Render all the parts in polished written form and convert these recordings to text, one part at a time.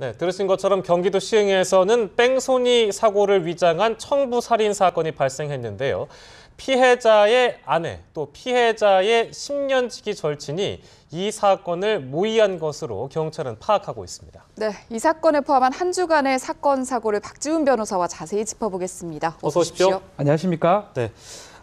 네, 들으신 것처럼 경기도 시흥에서는 뺑소니 사고를 위장한 청부 살인 사건이 발생했는데요. 피해자의 아내, 또 피해자의 10년 지기 절친이 이 사건을 모의한 것으로 경찰은 파악하고 있습니다. 네, 이 사건을 포함한 한 주간의 사건 사고를 박지훈 변호사와 자세히 짚어보겠습니다. 어서 오십시오. 안녕하십니까? 네,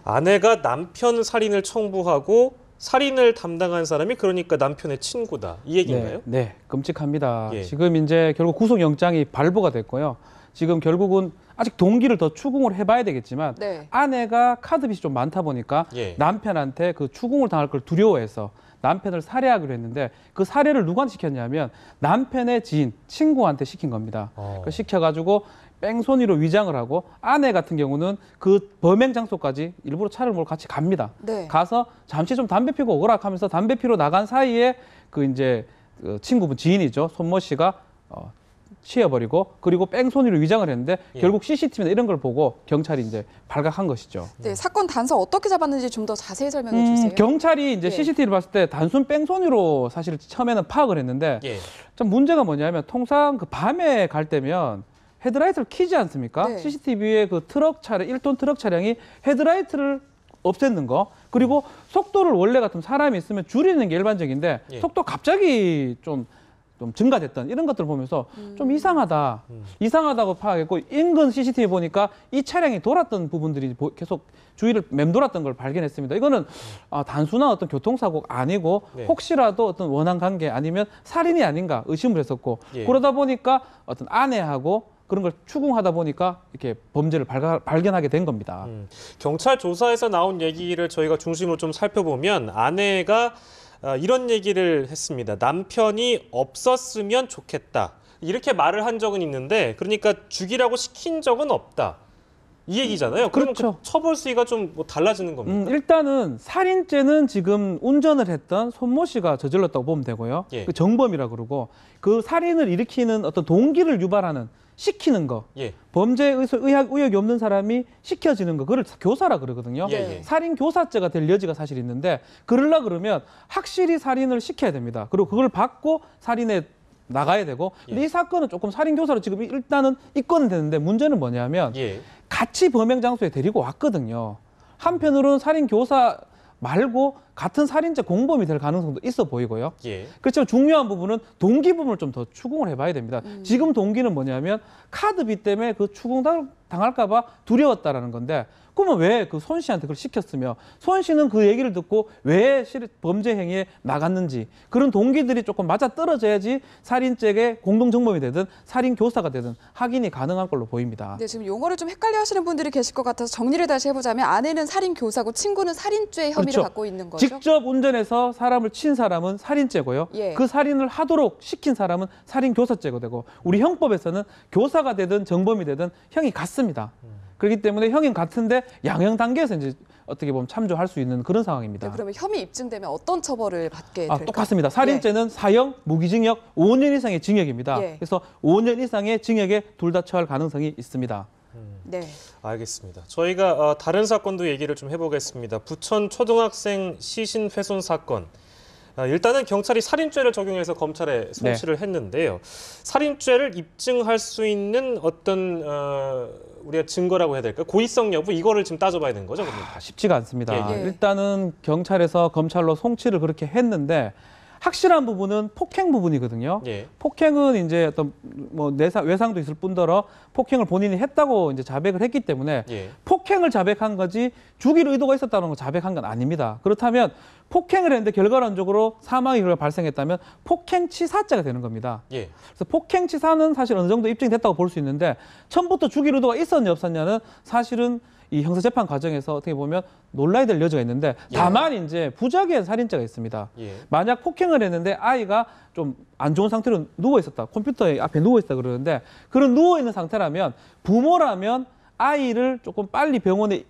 아내가 남편 살인을 청부하고 살인을 담당한 사람이 그러니까 남편의 친구다. 이 얘기인가요? 네, 끔찍합니다. 예. 지금 이제 결국 구속영장이 발부가 됐고요. 지금 결국은 아직 동기를 더 추궁을 해봐야 되겠지만 네. 아내가 카드빚이 좀 많다 보니까 예. 남편한테 그 추궁을 당할 걸 두려워해서 남편을 살해하기로 했는데 그 살해를 누구한테 시켰냐면 남편의 지인, 친구한테 시킨 겁니다. 그 시켜가지고 뺑소니로 위장을 하고 아내 같은 경우는 그 범행 장소까지 일부러 차를 몰고 같이 갑니다. 네. 가서 잠시 좀 담배 피고 오거라 하면서 담배 피러 나간 사이에 그 이제 그 친구분 지인이죠. 손모 씨가 치여버리고 그리고 뺑소니로 위장을 했는데 예. 결국 CCTV나 이런 걸 보고 경찰이 이제 발각한 것이죠. 네, 사건 단서 어떻게 잡았는지 좀 더 자세히 설명해 주세요. 경찰이 이제 예. CCTV를 봤을 때 단순 뺑소니로 사실 처음에는 파악을 했는데 예. 좀 문제가 뭐냐면 통상 그 밤에 갈 때면 헤드라이트를 켜지 않습니까? 네. CCTV에 그 트럭 차량, 1톤 트럭 차량이 헤드라이트를 없앴는 거, 그리고 속도를 원래 같으면 사람이 있으면 줄이는 게 일반적인데 예. 속도 갑자기 좀 증가됐던 이런 것들을 보면서 좀 이상하다고 파악했고 인근 CCTV 보니까 이 차량이 돌았던 부분들이 계속 주위를 맴돌았던 걸 발견했습니다. 이거는 단순한 어떤 교통사고가 아니고 네. 혹시라도 어떤 원한 관계 아니면 살인이 아닌가 의심을 했었고 예. 그러다 보니까 어떤 아내하고 그런 걸 추궁하다 보니까 이렇게 범죄를 발견하게 된 겁니다. 경찰 조사에서 나온 얘기를 저희가 중심으로 좀 살펴보면 아내가 이런 얘기를 했습니다. 남편이 없었으면 좋겠다. 이렇게 말을 한 적은 있는데 그러니까 죽이라고 시킨 적은 없다. 이 얘기잖아요. 그러면 그렇죠. 그 처벌 수위가 좀 뭐 달라지는 겁니까? 일단은 살인죄는 지금 운전을 했던 손모 씨가 저질렀다고 보면 되고요. 예. 그 정범이라 그러고 그 살인을 일으키는 어떤 동기를 유발하는 시키는 거. 예. 범죄 의혹이 없는 사람이 시켜지는 거. 그걸 교사라 그러거든요. 예, 예. 살인 교사죄가 될 여지가 사실 있는데 그러려 그러면 확실히 살인을 시켜야 됩니다. 그리고 그걸 받고 살인에 나가야 되고. 근데 이 사건은 조금 살인 교사로 지금 일단은 입건은 되는데 문제는 뭐냐면 예. 같이 범행 장소에 데리고 왔거든요. 한편으로는 살인 교사 말고 같은 살인죄 공범이 될 가능성도 있어 보이고요. 예. 그렇지만 중요한 부분은 동기 부분을 좀 더 추궁을 해봐야 됩니다. 지금 동기는 뭐냐면 카드비 때문에 그 추궁 당할까 봐 두려웠다라는 건데 그러면 왜 그 손 씨한테 그걸 시켰으며 손 씨는 그 얘기를 듣고 왜 범죄 행위에 나갔는지 그런 동기들이 조금 맞아떨어져야지 살인죄의 공동정범이 되든 살인 교사가 되든 확인이 가능한 걸로 보입니다. 네, 지금 용어를 좀 헷갈려 하시는 분들이 계실 것 같아서 정리를 다시 해보자면 아내는 살인 교사고 친구는 살인죄 혐의를 그렇죠. 갖고 있는 거죠? 직접 운전해서 사람을 친 사람은 살인죄고요. 예. 그 살인을 하도록 시킨 사람은 살인교사죄가 되고 우리 형법에서는 교사가 되든 정범이 되든 형이 같습니다. 그렇기 때문에 형이 같은데 양형 단계에서 이제 어떻게 보면 참조할 수 있는 그런 상황입니다. 네, 그러면 혐의 입증되면 어떤 처벌을 받게 될까요? 똑같습니다. 살인죄는 사형, 무기징역, 5년 이상의 징역입니다. 예. 그래서 5년 이상의 징역에 둘 다 처할 가능성이 있습니다. 네. 알겠습니다. 저희가 다른 사건도 얘기를 좀 해보겠습니다. 부천 초등학생 시신 훼손 사건. 일단은 경찰이 살인죄를 적용해서 검찰에 송치를 했는데요. 살인죄를 입증할 수 있는 어떤 우리가 증거라고 해야 될까요? 고의성 여부 이거를 지금 따져봐야 되는 거죠? 쉽지가 않습니다. 예, 예. 일단은 경찰에서 검찰로 송치를 그렇게 했는데 확실한 부분은 폭행 부분이거든요. 예. 폭행은 이제 어떤 뭐 외상도 있을 뿐더러 폭행을 본인이 했다고 이제 자백을 했기 때문에 예. 폭행을 자백한 거지 죽일 의도가 있었다는 걸 자백한 건 아닙니다. 그렇다면 폭행을 했는데 결과론적으로 사망의 결과가 발생했다면 폭행치사죄가 되는 겁니다. 예. 그래서 폭행치사는 사실 어느 정도 입증이 됐다고 볼 수 있는데 처음부터 죽일 의도가 있었냐 없었냐는 사실은 이 형사재판 과정에서 어떻게 보면 놀라야 될 여지가 있는데 다만 이제 부작위의 살인죄가 있습니다. 예. 만약 폭행을 했는데 아이가 좀 안 좋은 상태로 누워 있었다. 컴퓨터 앞에 누워 있다 그러는데 그런 누워 있는 상태라면 부모라면 아이를 조금 빨리 병원에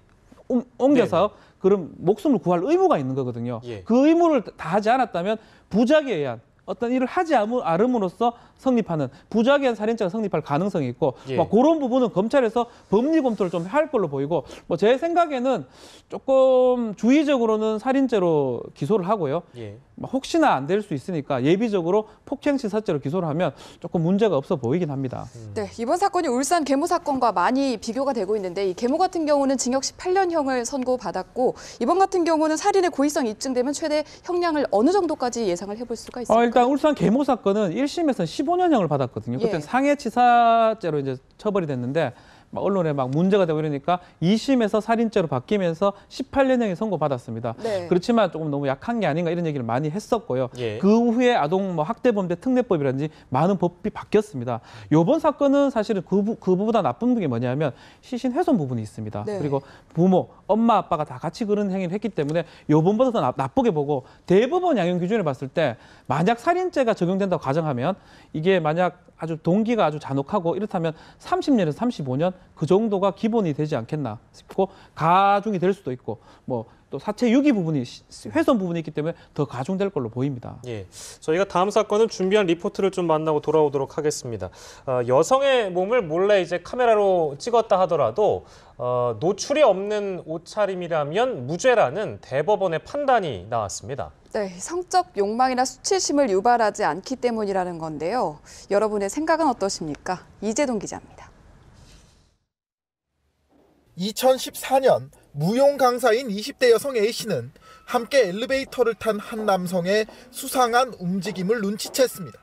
옮겨서 그런 목숨을 구할 의무가 있는 거거든요. 예. 그 의무를 다하지 않았다면 부작위에 의한 어떤 일을 하지 않음으로써 성립하는 부작위한 살인죄가 성립할 가능성이 있고 예. 뭐 그런 부분은 검찰에서 법리 검토를 좀 할 걸로 보이고 뭐 제 생각에는 조금 주의적으로는 살인죄로 기소를 하고요. 예. 뭐 혹시나 안 될 수 있으니까 예비적으로 폭행치사죄로 기소를 하면 조금 문제가 없어 보이긴 합니다. 네, 이번 사건이 울산 계모 사건과 많이 비교가 되고 있는데 이 계모 같은 경우는 징역 18년형을 선고받았고 이번 같은 경우는 살인의 고의성이 입증되면 최대 형량을 어느 정도까지 예상을 해볼 수가 있을까요? 일단 울산 계모 사건은 1심에서 15년형을 받았거든요. 그때는 예. 상해치사죄로 이제 처벌이 됐는데 막 언론에 막 문제가 되고 이러니까 2심에서 살인죄로 바뀌면서 18년형이 선고받았습니다. 네. 그렇지만 조금 너무 약한 게 아닌가 이런 얘기를 많이 했었고요. 예. 그 후에 아동 뭐 학대범죄 특례법이라든지 많은 법이 바뀌었습니다. 이번 사건은 사실은 그보다 나쁜 게 뭐냐면 시신 훼손 부분이 있습니다. 네. 그리고 부모, 엄마, 아빠가 다 같이 그런 행위를 했기 때문에 요번보다 더 나쁘게 보고 대법원 양형 기준을 봤을 때 만약 살인죄가 적용된다고 가정하면 이게 만약 아주 동기가 아주 잔혹하고 이렇다면 30년에서 35년 그 정도가 기본이 되지 않겠나 싶고 가중이 될 수도 있고 뭐 또 사체 유기 부분이 훼손 부분이 있기 때문에 더 가중될 걸로 보입니다. 예, 저희가 다음 사건은 준비한 리포트를 좀 만나고 돌아오도록 하겠습니다. 여성의 몸을 몰래 이제 카메라로 찍었다 하더라도 노출이 없는 옷차림이라면 무죄라는 대법원의 판단이 나왔습니다. 네, 성적 욕망이나 수치심을 유발하지 않기 때문이라는 건데요. 여러분의 생각은 어떠십니까? 이재동 기자입니다. 2014년 무용 강사인 20대 여성 A씨는 함께 엘리베이터를 탄 한 남성의 수상한 움직임을 눈치챘습니다.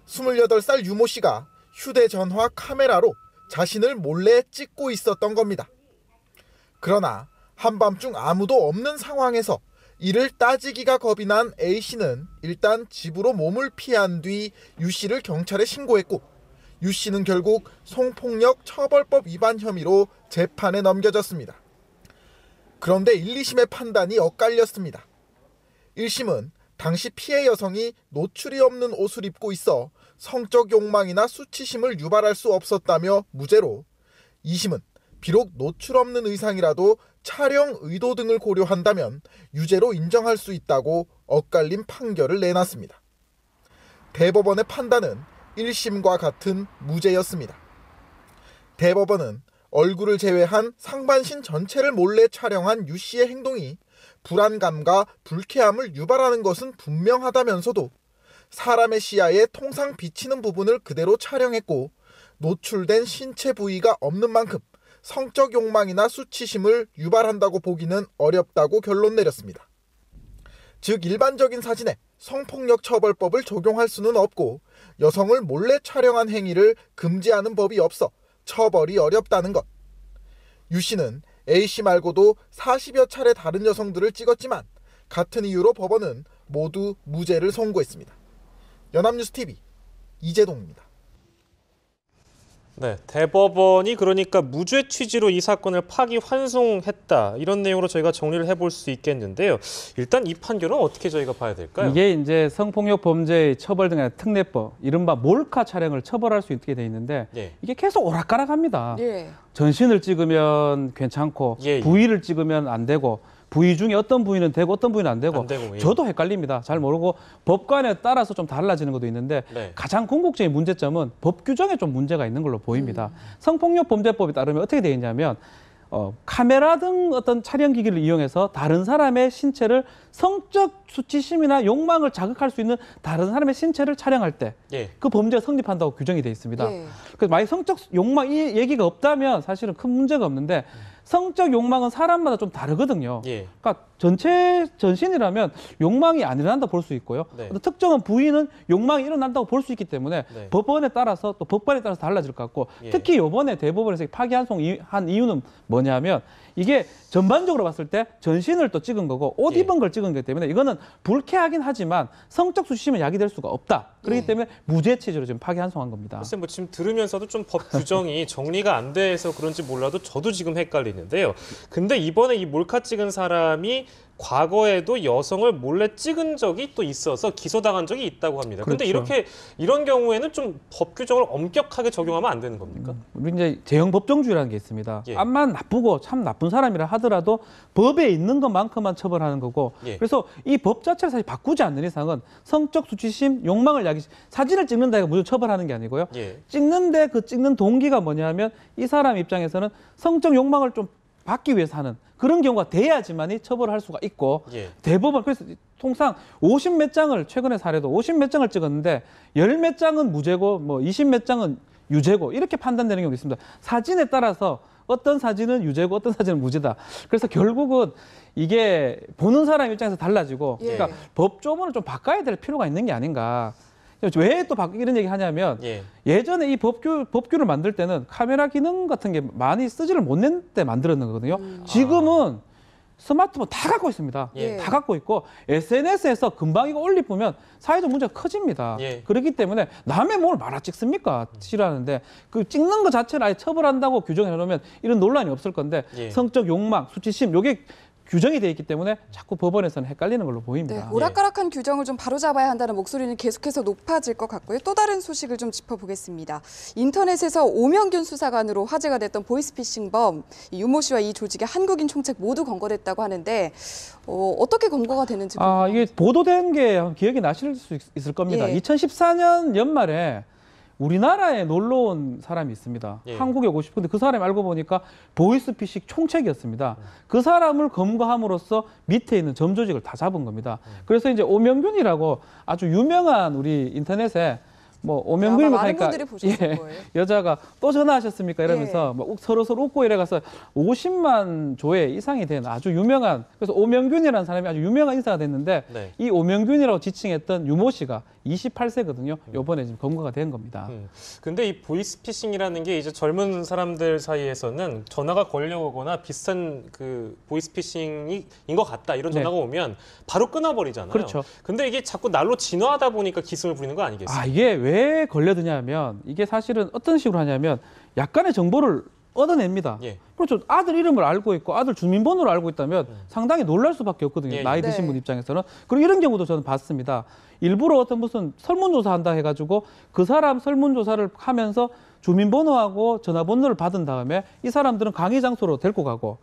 28살 유모 씨가 휴대전화 카메라로 자신을 몰래 찍고 있었던 겁니다. 그러나 한밤중 아무도 없는 상황에서 이를 따지기가 겁이 난 A씨는 일단 집으로 몸을 피한 뒤 유씨를 경찰에 신고했고 유씨는 결국 성폭력 처벌법 위반 혐의로 재판에 넘겨졌습니다. 그런데 1, 2심의 판단이 엇갈렸습니다. 1심은 당시 피해 여성이 노출이 없는 옷을 입고 있어 성적 욕망이나 수치심을 유발할 수 없었다며 무죄로 2심은 비록 노출 없는 의상이라도 촬영 의도 등을 고려한다면 유죄로 인정할 수 있다고 엇갈린 판결을 내놨습니다. 대법원의 판단은 1심과 같은 무죄였습니다. 대법원은 얼굴을 제외한 상반신 전체를 몰래 촬영한 유 씨의 행동이 불안감과 불쾌함을 유발하는 것은 분명하다면서도 사람의 시야에 통상 비치는 부분을 그대로 촬영했고 노출된 신체 부위가 없는 만큼 성적 욕망이나 수치심을 유발한다고 보기는 어렵다고 결론 내렸습니다. 즉 일반적인 사진에 성폭력 처벌법을 적용할 수는 없고 여성을 몰래 촬영한 행위를 금지하는 법이 없어 처벌이 어렵다는 것. 유 씨는 A씨 말고도 40여 차례 다른 여성들을 찍었지만 같은 이유로 법원은 모두 무죄를 선고했습니다. 연합뉴스TV 이재동입니다. 네, 대법원이 그러니까 무죄 취지로 이 사건을 파기환송했다. 이런 내용으로 저희가 정리를 해볼 수 있겠는데요. 일단 이 판결은 어떻게 저희가 봐야 될까요? 이게 이제 성폭력 범죄의 처벌 등의 특례법, 이른바 몰카 촬영을 처벌할 수 있게 돼 있는데 예. 이게 계속 오락가락합니다. 예. 전신을 찍으면 괜찮고 예. 부위를 찍으면 안 되고 부위 중에 어떤 부위는 되고 어떤 부위는 안 되고, 예. 저도 헷갈립니다. 잘 모르고 법관에 따라서 좀 달라지는 것도 있는데 네. 가장 궁극적인 문제점은 법 규정에 좀 문제가 있는 걸로 보입니다. 성폭력 범죄법에 따르면 어떻게 되어 있냐면 카메라 등 어떤 촬영 기기를 이용해서 다른 사람의 신체를 성적 수치심이나 욕망을 자극할 수 있는 다른 사람의 신체를 촬영할 때 그 예. 범죄가 성립한다고 규정이 되어 있습니다. 예. 그래서 만약 성적 욕망 이 얘기가 없다면 사실은 큰 문제가 없는데 성적 욕망은 사람마다 좀 다르거든요. 예. 그러니까 전체 전신이라면 욕망이 안 일어난다 볼 수 있고요. 네. 어떤 특정한 부위는 욕망이 일어난다고 볼 수 있기 때문에 네. 법원에 따라서 또 법관에 따라서 달라질 것 같고 예. 특히 이번에 대법원에서 파기환송한 이유는 뭐냐면 이게 전반적으로 봤을 때 전신을 또 찍은 거고 옷 예. 입은 걸 찍은 거기 때문에 이거는 불쾌하긴 하지만 성적 수치심은 야기될 수가 없다. 그렇기 예. 때문에 무죄 취지로 지금 파기환송한 겁니다. 글쎄 뭐 지금 들으면서도 좀 법 규정이 정리가 안 돼서 그런지 몰라도 저도 지금 헷갈리는데요. 근데 이번에 이 몰카 찍은 사람이 과거에도 여성을 몰래 찍은 적이 또 있어서 기소당한 적이 있다고 합니다. 그런데 그렇죠. 이런 경우에는 좀 법 규정을 엄격하게 적용하면 안 되는 겁니까? 우리 이제 제형 법정주의라는 게 있습니다. 예. 암만 나쁘고 참 나쁜 사람이라 하더라도 법에 있는 것만큼만 처벌하는 거고. 예. 그래서 이 법 자체를 사실 바꾸지 않는 이상은 성적 수치심, 욕망을 야기 사진을 찍는다 해서 무조건 처벌하는 게 아니고요. 예. 찍는데 그 찍는 동기가 뭐냐면 이 사람 입장에서는 성적 욕망을 좀 받기 위해서 하는 그런 경우가 돼야지만이 처벌을 할 수가 있고 예. 대법원 그래서 통상 50몇 장을 최근에 사례도 50몇 장을 찍었는데 10몇 장은 무죄고 뭐 20몇 장은 유죄고 이렇게 판단되는 경우도 있습니다. 사진에 따라서 어떤 사진은 유죄고 어떤 사진은 무죄다. 그래서 결국은 이게 보는 사람 입장에서 달라지고 예. 그러니까 법조문을 좀 바꿔야 될 필요가 있는 게 아닌가. 왜 또 이런 얘기 하냐면 예. 예전에 이 법규를 만들 때는 카메라 기능 같은 게 많이 쓰지를 못낸 때 만들었는 거거든요. 지금은 스마트폰 다 갖고 있습니다. 예. 다 갖고 있고 SNS에서 금방 이거 올리면 사회적 문제가 커집니다. 예. 그렇기 때문에 남의 뭘 말아 찍습니까? 싫어하는데 그 찍는 것 자체를 아예 처벌한다고 규정해 놓으면 이런 논란이 없을 건데 예. 성적 욕망, 수치심 요게 규정이 돼 있기 때문에 자꾸 법원에서는 헷갈리는 걸로 네, 보입니다. 오락가락한 규정을 좀 바로잡아야 한다는 목소리는 계속해서 높아질 것 같고요. 또 다른 소식을 좀 짚어보겠습니다. 인터넷에서 오명균 수사관으로 화제가 됐던 보이스피싱범 유모 씨와 이 조직의 한국인 총책 모두 검거됐다고 하는데 어떻게 검거가 되는지 궁금합니다. 이게 보도된 게 기억이 나실 수 있을 겁니다. 예. 2014년 연말에 우리나라에 놀러 온 사람이 있습니다. 예. 한국에 오고 싶은데 그 사람이 알고 보니까 보이스피싱 총책이었습니다. 그 사람을 검거함으로써 밑에 있는 점조직을 다 잡은 겁니다. 그래서 이제 오명균이라고 아주 유명한 우리 인터넷에 뭐 오명균이 아마 많은 하니까 분들이 보셨을 거예요. 여자가 또 전화하셨습니까 이러면서 예. 뭐 서로 웃고 이래 가서 50만 조회 이상이 된 아주 유명한 그래서 오명균이라는 사람이 아주 유명한 인사가 됐는데 네. 이 오명균이라고 지칭했던 유모 씨가 28세거든요. 요번에 지금 검거가 된 겁니다. 근데 이 보이스피싱이라는 게 이제 젊은 사람들 사이에서는 전화가 걸려오거나 비슷한 그 보이스피싱인 것 같다 이런 네. 전화가 오면 바로 끊어버리잖아요. 그렇죠. 근데 이게 자꾸 날로 진화하다 보니까 기승을 부리는 거 아니겠어요? 이게 왜 걸려드냐면 이게 사실은 어떤 식으로 하냐면 약간의 정보를 얻어냅니다. 예. 그렇죠. 아들 이름을 알고 있고 아들 주민번호를 알고 있다면 상당히 놀랄 수밖에 없거든요. 예, 예. 나이 드신 네. 분 입장에서는. 그리고 이런 경우도 저는 봤습니다. 일부러 어떤 무슨 설문조사 한다 해가지고 그 사람 설문조사를 하면서 주민번호하고 전화번호를 받은 다음에 이 사람들은 강의 장소로 데리고 가고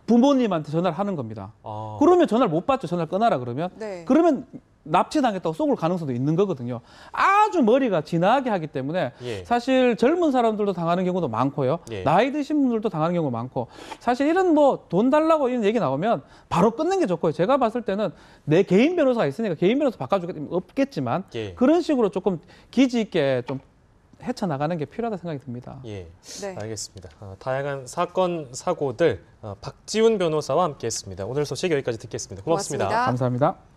부모님한테 전화를 하는 겁니다. 그러면 전화를 못 받죠. 전화를 끊어라 그러면. 네. 그러면 납치당했다고 쏘을 가능성도 있는 거거든요. 아주 머리가 진하게 하기 때문에 예. 사실 젊은 사람들도 당하는 경우도 많고요. 예. 나이 드신 분들도 당하는 경우가 많고 사실 이런 뭐 돈 달라고 이런 얘기 나오면 바로 끊는 게 좋고요. 제가 봤을 때는 내 개인 변호사가 있으니까 개인 변호사 바꿔주겠지만 없겠지만 예. 그런 식으로 조금 기지 있게 좀 헤쳐나가는 게 필요하다 생각이 듭니다. 예, 네. 알겠습니다. 다양한 사건, 사고들 박지훈 변호사와 함께했습니다. 오늘 소식 여기까지 듣겠습니다. 고맙습니다. 고맙습니다. 감사합니다.